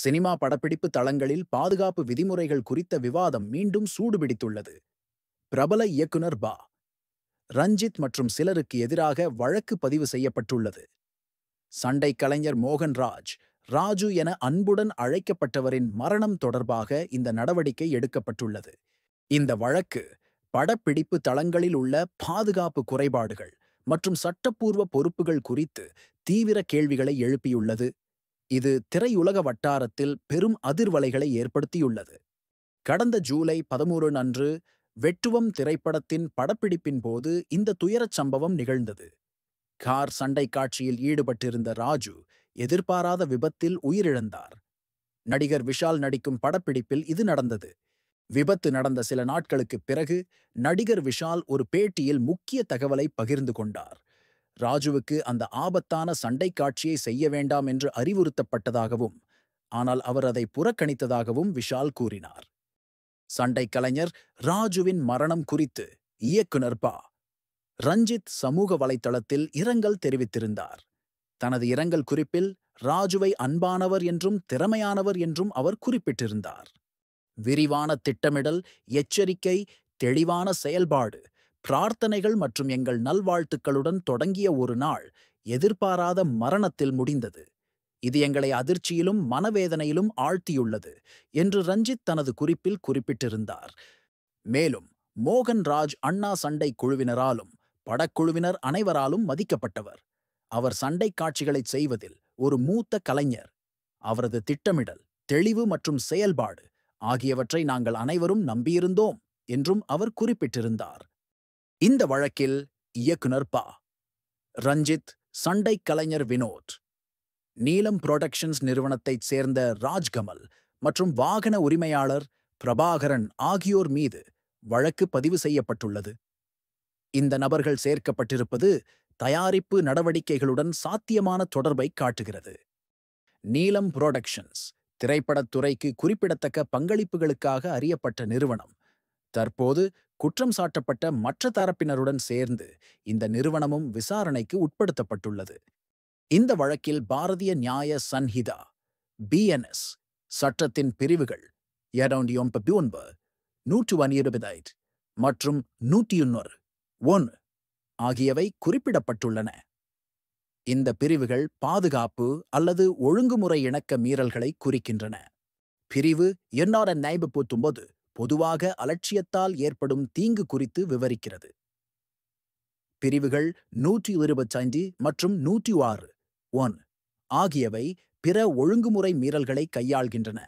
Cinema படப்பிடிப்பு தளங்களில் பாதுகாப்பு விதிமுறைகள் குறித்த விவாதம் மீண்டும் சூடுபிடித்துள்ளது. பிரபல இயக்குனர் பா. ரஞ்சித் மற்றும் சிலருக்கு எதிராக வழக்கு பதிவு செய்யப்பட்டுள்ளது. சண்டை கலைஞர் மோகன் ராஜ், ராஜு என அன்புடன் அழைக்கப்பட்டவரின் மரணம் தொடர்பாக இந்த நடவடிக்கை எடுக்கப்பட்டுள்ளது. இந்த வழக்கு படப்பிடிப்பு தளங்களில் உள்ள பாதுகாப்பு குறைபாடுகள் மற்றும் சட்டப்பூர்வ பொறுப்புகள் குறித்து தீவிர கேள்விகளை எழுப்பியுள்ளது. இது திரையுலக வட்டாரத்தில் பெரும் அதிர்வலைகளை ஏற்படுத்தியுள்ளது. கடந்த ஜூலை 13 அன்று வெட்டுவம் திரைப்படத்தின் படப்பிடிப்பின் போது இந்த துயரச் சம்பவம் நிகழ்ந்தது. கார் சண்டை காட்சியில் ஈடுபட்டிருந்த ராஜு எதிர்பாராத விபத்தில் உயிரிழந்தார். நடிகர் விஷால் நடிக்கும் படப்பிடிப்பில் இது நடந்தது. விபத்து நடந்த சில நாட்களுக்குப் பிறகு நடிகர் விஷால் ஒரு பேட்டியில் முக்கிய தகவலை பகிர்ந்து கொண்டார். ராஜுவுக்கு அந்த ஆபத்தான சண்டை காட்சியை செய்ய வேண்டாம் என்று அறிவுறுத்தப்பட்டதாகவும், ஆனால் அவர் அதை புறக்கணித்ததாகவும் விஷால் கூறினார். சண்டை கலைஞர் ராஜுவின் மரணம் குறித்து இயக்குனர் பா. ரஞ்சித் சமூக வலைத்தளத்தில் இரங்கல் தெரிவித்திருந்தார். தனது இரங்கல் குறிப்பில் ராஜுவை அன்பானவர் என்றும் திறமையானவர் என்றும் அவர் குறிப்பிட்டிருந்தார். விரிவான திட்டமிடல், எச்சரிக்கை, தெளிவான செயல்பாடு, பிரார்த்தனைகள் மற்றும் எங்கள் நல்வாழ்த்துக்களுடன் தொடங்கிய ஒரு நாள் எதிர்பாராத மரணத்தில் முடிந்தது. இது எங்களை அதிர்ச்சியிலும் மனவேதனையிலும் ஆழ்த்தியுள்ளது என்று ரஞ்சித் தனது குறிப்பில் குறிப்பிட்டிருந்தார். மேலும் மோகன் ராஜ் அண்ணா சண்டை குழுவினராலும் படக்குழுவினர் அனைவராலும் மதிக்கப்பட்டவர். அவர் சண்டை காட்சிகளைச் செய்வதில் ஒரு மூத்த கலைஞர். அவரது திட்டமிடல், தெளிவு மற்றும் செயல்பாடு ஆகியவற்றை நாங்கள் அனைவரும் நம்பியிருந்தோம் என்றும் அவர் குறிப்பிட்டிருந்தார். இந்த வழக்கில் இயக்குனர் பா. ரஞ்சித், சண்டை கலைஞர் வினோத், நீலம் புரொடக்ஷன்ஸ் நிறுவனத்தைச் சேர்ந்த ராஜ்கமல் மற்றும் வாகன உரிமையாளர் பிரபாகரன் ஆகியோர் மீது வழக்கு பதிவு செய்யப்பட்டுள்ளது. இந்த நபர்கள் சேர்க்கப்பட்டிருப்பது தயாரிப்பு நடவடிக்கைகளுடன் சாத்தியமான தொடர்பை காட்டுகிறது. நீலம் புரொடக்ஷன்ஸ் திரைப்படத் துறைக்கு குறிப்பிடத்தக்க பங்களிப்புகளுக்காக அறியப்பட்ட நிறுவனம். தற்போது குற்றம் சாட்டப்பட்ட மற்ற தரப்பினருடன் சேர்ந்து இந்த நிறுவனமும் விசாரணைக்கு உட்படுத்தப்பட்டுள்ளது. இந்த வழக்கில் பாரதிய நியாய சன்ஹிதா (BNS) சட்டத்தின் பிரிவுகள் 219, மற்றும் 101 ஆகியவை குறிப்பிடப்பட்டுள்ளன. இந்த பிரிவுகள் பாதுகாப்பு அல்லது ஒழுங்குமுறை இணக்க மீறல்களை குறிக்கின்றன. பிரிவு 219 பொதுவாக அலட்சியத்தால் ஏற்படும் தீங்கு குறித்து விவரிக்கிறது. பிரிவுகள் 125 மற்றும் 106 ஆகியவை பிற ஒழுங்குமுறை மீறல்களை கையாள்கின்றன.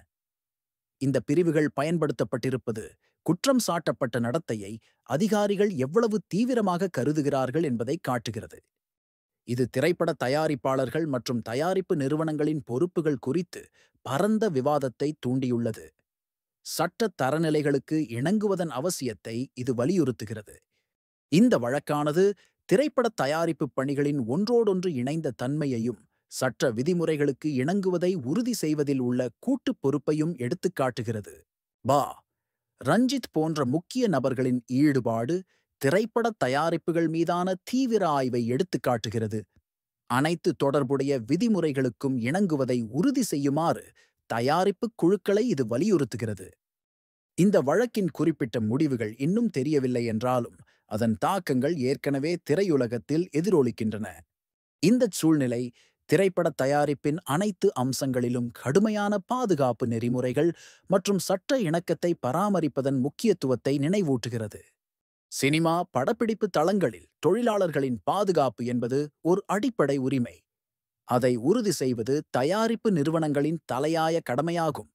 இந்த பிரிவுகள் பயன்படுத்தப்பட்டிருப்பது குற்றம் சாட்டப்பட்ட நடத்தையை அதிகாரிகள் எவ்வளவு தீவிரமாக கருதுகிறார்கள் என்பதை காட்டுகிறது. இது திரைப்பட தயாரிப்பாளர்கள் மற்றும் தயாரிப்பு நிறுவனங்களின் பொறுப்புகள் குறித்து பரந்த விவாதத்தை தூண்டியுள்ளது. சட்ட தரநிலைகளுக்கு இணங்குவதன் அவசியத்தை இது வலியுறுத்துகிறது. இந்த வழக்கானது திரைப்பட தயாரிப்பு பணிகளின் ஒன்றோடொன்று இணைந்த தன்மையையும் சட்ட விதிமுறைகளுக்கு இணங்குவதை உறுதி செய்வதில் உள்ள கூட்டுப் பொறுப்பையும் எடுத்துக்காட்டுகிறது. பா. ரஞ்சித் போன்ற முக்கிய நபர்களின் ஈடுபாடு திரைப்பட தயாரிப்புகள் மீதான தீவிர ஆய்வை எடுத்துக்காட்டுகிறது. அனைத்து தொடர்புடைய விதிமுறைகளுக்கும் இணங்குவதை உறுதி செய்யுமாறு தயாரிப்பு குழுக்களை இது வலியுறுத்துகிறது. இந்த வழக்கின் குறிப்பிட்ட முடிவுகள் இன்னும் தெரியவில்லை என்றாலும் அதன் தாக்கங்கள் ஏற்கனவே திரையுலகத்தில் எதிரொலிக்கின்றன. இந்த சூழ்நிலை திரைப்பட தயாரிப்பின் அனைத்து அம்சங்களிலும் கடுமையான பாதுகாப்பு நெறிமுறைகள் மற்றும் சட்ட இணக்கத்தை பராமரிப்பதன் முக்கியத்துவத்தை நினைவூட்டுகிறது. சினிமா படப்பிடிப்பு தளங்களில் தொழிலாளர்களின் பாதுகாப்பு என்பது ஒரு அடிப்படை உரிமை. அதை உறுதி செய்வது தயாரிப்பு நிறுவனங்களின் தலையாய கடமையாகும்.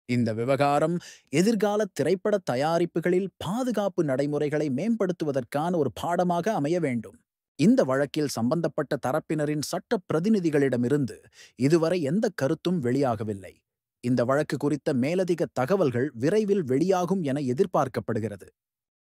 இந்த விவகாரம் எதிர்கால திரைப்பட தயாரிப்புகளில் பாதுகாப்பு நடைமுறைகளை மேம்படுத்துவதற்கான ஒரு பாடமாக அமைய வேண்டும். இந்த வழக்கில் சம்பந்தப்பட்ட தரப்பினரின் சட்ட பிரதிநிதிகளிடமிருந்து இதுவரை எந்த கருத்தும் வெளியாகவில்லை. இந்த வழக்கு குறித்த மேலதிக தகவல்கள் விரைவில் வெளியாகும் என எதிர்பார்க்கப்படுகிறது.